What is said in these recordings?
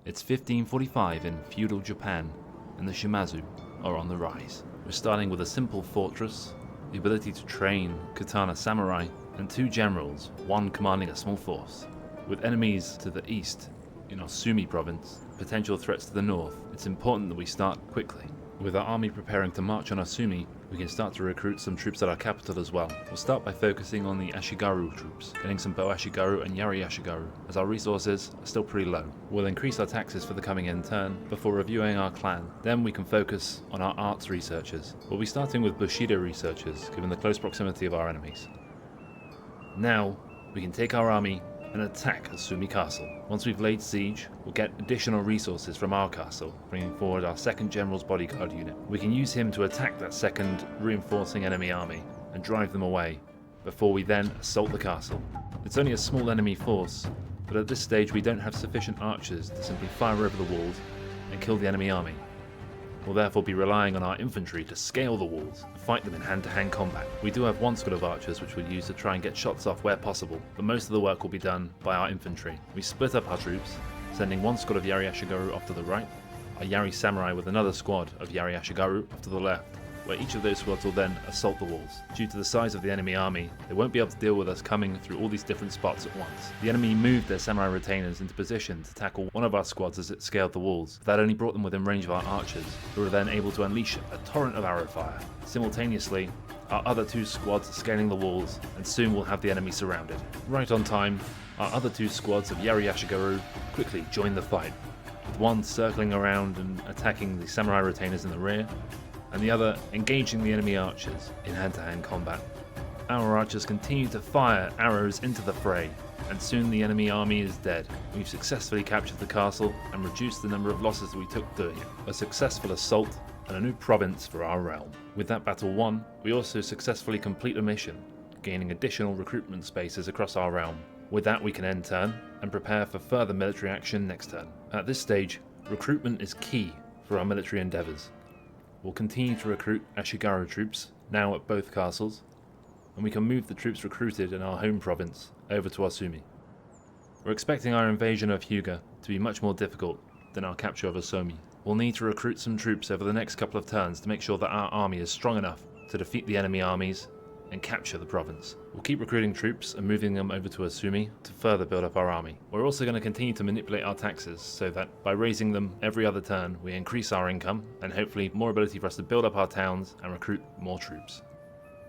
It's 1545 in feudal Japan, and the Shimazu are on the rise. We're starting with a simple fortress, the ability to train katana samurai, and 2 generals, one commanding a small force. With enemies to the east in Osumi province, potential threats to the north, it's important that we start quickly. With our army preparing to march on Osumi, we can start to recruit some troops at our capital as well. We'll start by focusing on the Ashigaru troops, getting some Bo Ashigaru and Yari Ashigaru, as our resources are still pretty low. We'll increase our taxes for the coming end turn before reviewing our clan. Then we can focus on our arts researchers. We'll be starting with Bushido researchers, given the close proximity of our enemies. Now, we can take our army and attack Osumi Castle. Once we've laid siege, we'll get additional resources from our castle, bringing forward our 2nd General's bodyguard unit. We can use him to attack that 2nd reinforcing enemy army and drive them away, before we then assault the castle. It's only a small enemy force, but at this stage we don't have sufficient archers to simply fire over the walls and kill the enemy army. We'll therefore be relying on our infantry to scale the walls and fight them in hand-to-hand combat. We do have 1 squad of archers which we'll use to try and get shots off where possible, but most of the work will be done by our infantry. We split up our troops, sending 1 squad of Yari Ashigaru off to the right, our Yari Samurai with another squad of Yari Ashigaru off to the left, where each of those squads will then assault the walls. Due to the size of the enemy army, they won't be able to deal with us coming through all these different spots at once. The enemy moved their samurai retainers into position to tackle one of our squads as it scaled the walls. That only brought them within range of our archers, who were then able to unleash a torrent of arrow fire. Simultaneously, our other 2 squads are scaling the walls, and soon we'll have the enemy surrounded. Right on time, our other 2 squads of Yari Ashigaru quickly join the fight, with one circling around and attacking the samurai retainers in the rear, and the other engaging the enemy archers in hand-to-hand combat. Our archers continue to fire arrows into the fray, and soon the enemy army is dead. We've successfully captured the castle and reduced the number of losses we took doing it. A successful assault and a new province for our realm. With that battle won, we also successfully complete a mission, gaining additional recruitment spaces across our realm. With that we can end turn and prepare for further military action next turn. At this stage, recruitment is key for our military endeavours. We'll continue to recruit Ashigaru troops, now at both castles, and we can move the troops recruited in our home province over to Osumi. We're expecting our invasion of Hyuga to be much more difficult than our capture of Osumi. We'll need to recruit some troops over the next couple of turns to make sure that our army is strong enough to defeat the enemy armies and capture the province. We'll keep recruiting troops and moving them over to Osumi to further build up our army. We're also going to continue to manipulate our taxes so that by raising them every other turn we increase our income and hopefully more ability for us to build up our towns and recruit more troops.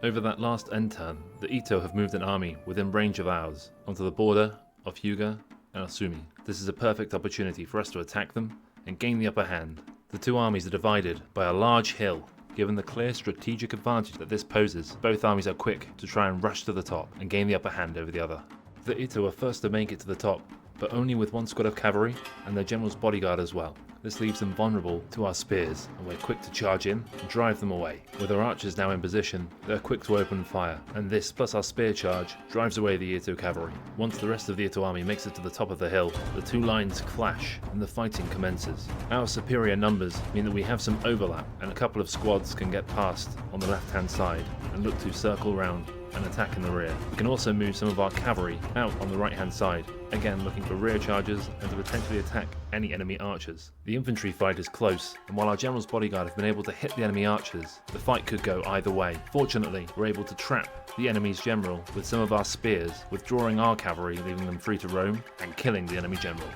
Over that last end turn, the Ito have moved an army within range of ours onto the border of Hyuga and Osumi. This is a perfect opportunity for us to attack them and gain the upper hand. The 2 armies are divided by a large hill. Given the clear strategic advantage that this poses, both armies are quick to try and rush to the top and gain the upper hand over the other. The Ito are first to make it to the top, but only with 1 squad of cavalry and their general's bodyguard as well. This leaves them vulnerable to our spears, and we're quick to charge in and drive them away. With our archers now in position, they're quick to open fire, and this plus our spear charge drives away the Ito cavalry. Once the rest of the Ito army makes it to the top of the hill, the 2 lines clash and the fighting commences. Our superior numbers mean that we have some overlap, and a couple of squads can get past on the left hand side and look to circle round and attack in the rear. We can also move some of our cavalry out on the right hand side, again looking for rear charges and to potentially attack any enemy archers. The infantry fight is close, and while our general's bodyguard have been able to hit the enemy archers, the fight could go either way. Fortunately, we're able to trap the enemy's general with some of our spears, withdrawing our cavalry, leaving them free to roam, and killing the enemy general.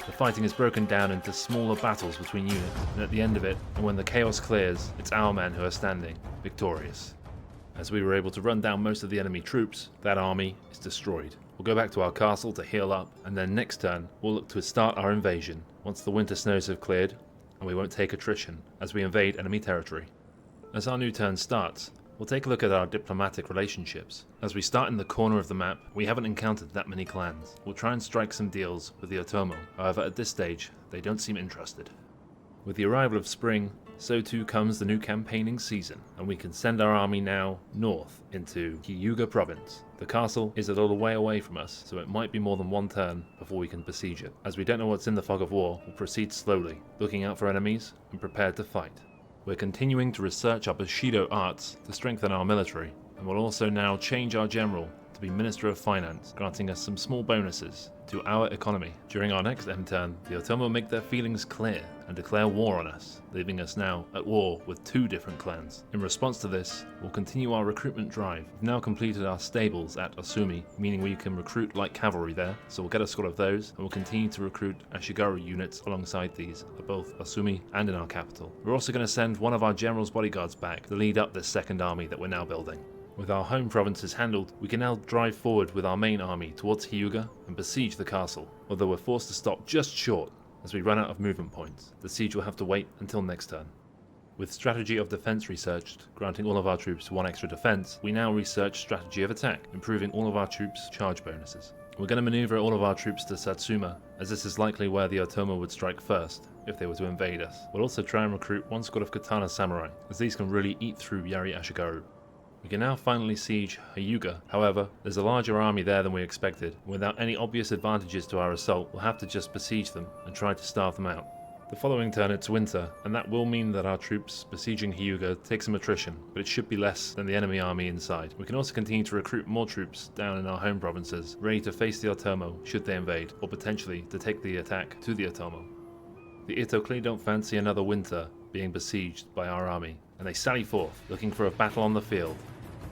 The fighting is broken down into smaller battles between units, and at the end of it, and when the chaos clears, it's our men who are standing victorious. As we were able to run down most of the enemy troops, that army is destroyed. We'll go back to our castle to heal up, and then next turn we'll look to start our invasion once the winter snows have cleared, and we won't take attrition as we invade enemy territory. As our new turn starts, we'll take a look at our diplomatic relationships. As we start in the corner of the map, we haven't encountered that many clans. We'll try and strike some deals with the Otomo, however at this stage they don't seem interested. With the arrival of spring, so too comes the new campaigning season, and we can send our army now north into Hyuga province. The castle is a little way away from us, so it might be more than 1 turn before we can besiege it. As we don't know what's in the fog of war, we'll proceed slowly, looking out for enemies and prepared to fight. We're continuing to research our Bushido arts to strengthen our military, and we'll also now change our general to be Minister of Finance, granting us some small bonuses to our economy. During our next end turn, the Otomo make their feelings clear and declare war on us, leaving us now at war with 2 different clans. In response to this, we'll continue our recruitment drive. We've now completed our stables at Asumi, meaning we can recruit light cavalry there, so we'll get a squad of those, and we'll continue to recruit Ashigaru units alongside these at both Asumi and in our capital. We're also going to send one of our general's bodyguards back to lead up this second army that we're now building. With our home provinces handled, we can now drive forward with our main army towards Hyuga and besiege the castle, although we're forced to stop just short as we run out of movement points. The siege will have to wait until next turn. With strategy of defense researched, granting all of our troops 1 extra defense, we now research strategy of attack, improving all of our troops' charge bonuses. We're going to maneuver all of our troops to Satsuma, as this is likely where the Otomo would strike first if they were to invade us. We'll also try and recruit 1 squad of katana samurai, as these can really eat through Yari Ashigaru. We can now finally siege Hyuga. However, there's a larger army there than we expected. Without any obvious advantages to our assault, we'll have to just besiege them and try to starve them out. The following turn it's winter, and that will mean that our troops besieging Hyuga take some attrition, but it should be less than the enemy army inside. We can also continue to recruit more troops down in our home provinces, ready to face the Otomo should they invade, or potentially to take the attack to the Otomo. The Ito clearly don't fancy another winter being besieged by our army, and they sally forth, looking for a battle on the field.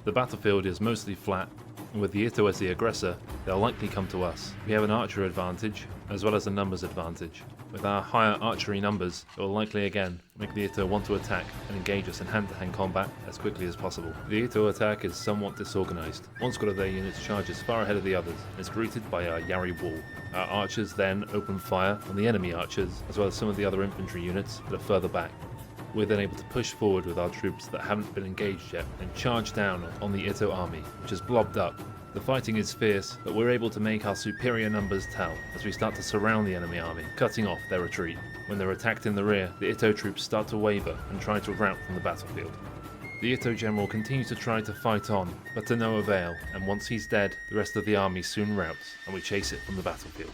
The battlefield is mostly flat, and with the Ito as the aggressor, they'll likely come to us. We have an archer advantage, as well as a numbers advantage. With our higher archery numbers, it will likely again make the Ito want to attack and engage us in hand-to-hand combat as quickly as possible. The Ito attack is somewhat disorganized. 1 squad of their units charges far ahead of the others and is greeted by our Yari wall. Our archers then open fire on the enemy archers, as well as some of the other infantry units that are further back. We're then able to push forward with our troops that haven't been engaged yet and charge down on the Ito army, which has blobbed up. The fighting is fierce, but we're able to make our superior numbers tell as we start to surround the enemy army, cutting off their retreat. When they're attacked in the rear, the Ito troops start to waver and try to rout from the battlefield. The Ito general continues to try to fight on, but to no avail, and once he's dead, the rest of the army soon routs, and we chase it from the battlefield.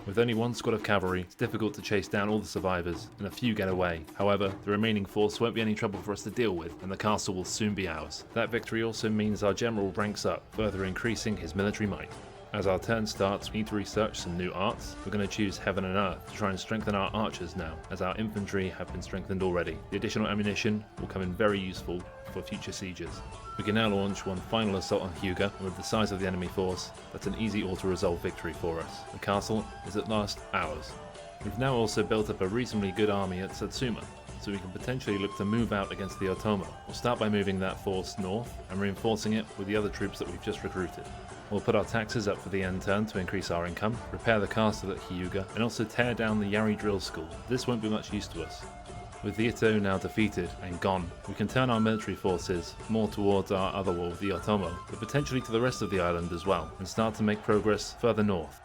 With only 1 squad of cavalry, it's difficult to chase down all the survivors, and a few get away. However, the remaining force won't be any trouble for us to deal with, and the castle will soon be ours. That victory also means our general ranks up, further increasing his military might. As our turn starts, we need to research some new arts. We're going to choose Heaven and Earth to try and strengthen our archers now, as our infantry have been strengthened already. The additional ammunition will come in very useful for future sieges. We can now launch 1 final assault on Hyuga, and with the size of the enemy force, that's an easy auto-resolve victory for us. The castle is at last ours. We've now also built up a reasonably good army at Satsuma, so we can potentially look to move out against the Otomo. We'll start by moving that force north and reinforcing it with the other troops that we've just recruited. We'll put our taxes up for the end turn to increase our income, repair the castle at Hyuga, and also tear down the Yari drill school. This won't be much use to us. With the Ito now defeated and gone, we can turn our military forces more towards our other war, the Otomo, but potentially to the rest of the island as well, and start to make progress further north.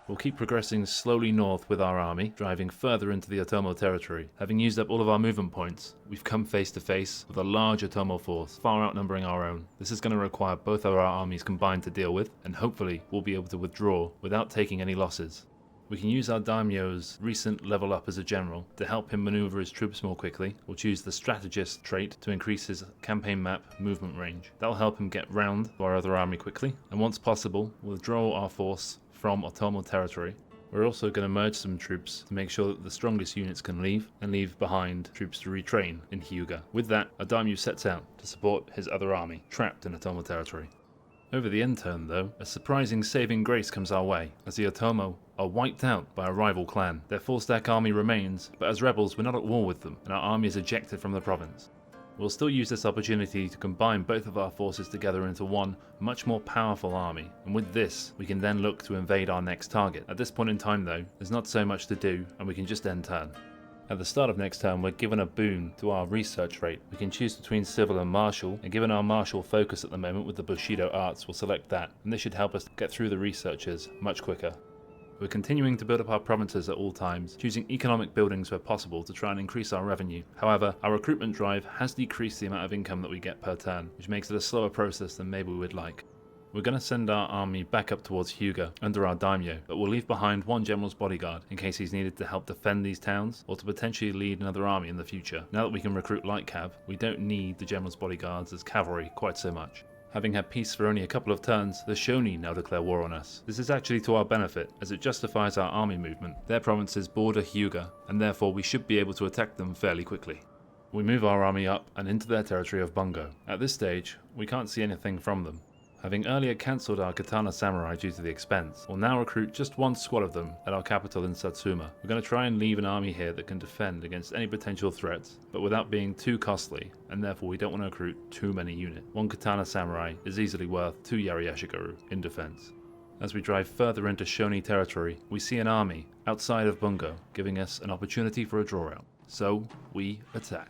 We'll keep progressing slowly north with our army, driving further into the Otomo territory. Having used up all of our movement points, we've come face to face with a large Otomo force, far outnumbering our own. This is going to require both of our armies combined to deal with, and hopefully we'll be able to withdraw without taking any losses. We can use our daimyo's recent level up as a general to help him maneuver his troops more quickly. We'll choose the strategist trait to increase his campaign map movement range. That'll help him get round to our other army quickly, and once possible, withdraw our force from Otomo territory. We're also going to merge some troops to make sure that the strongest units can leave, and leave behind troops to retrain in Hyuga. With that, our daimyo sets out to support his other army, trapped in Otomo territory. Over the end turn though, a surprising saving grace comes our way, as the Otomo are wiped out by a rival clan. Their full-stack army remains, but as rebels we're not at war with them, and our army is ejected from the province. We'll still use this opportunity to combine both of our forces together into one much more powerful army, and with this we can then look to invade our next target. At this point in time though, there's not so much to do, and we can just end turn. At the start of next turn, we're given a boon to our research rate. We can choose between civil and martial, and given our martial focus at the moment with the Bushido arts, we'll select that, and this should help us get through the researches much quicker. We're continuing to build up our provinces at all times, choosing economic buildings where possible to try and increase our revenue. However, our recruitment drive has decreased the amount of income that we get per turn, which makes it a slower process than maybe we would like. We're going to send our army back up towards Hyuga under our daimyo, but we'll leave behind one general's bodyguard in case he's needed to help defend these towns or to potentially lead another army in the future. Now that we can recruit light cav, we don't need the general's bodyguards as cavalry quite so much. Having had peace for only a couple of turns, the Shoni now declare war on us. This is actually to our benefit, as it justifies our army movement. Their provinces border Hyuga, and therefore we should be able to attack them fairly quickly. We move our army up and into their territory of Bungo. At this stage, we can't see anything from them. Having earlier cancelled our Katana Samurai due to the expense, we'll now recruit just one squad of them at our capital in Satsuma. We're going to try and leave an army here that can defend against any potential threats, but without being too costly, and therefore we don't want to recruit too many units. One Katana Samurai is easily worth 2 Yari Yashigaru in defense. As we drive further into Shoni territory, we see an army outside of Bungo, giving us an opportunity for a draw out. So, we attack.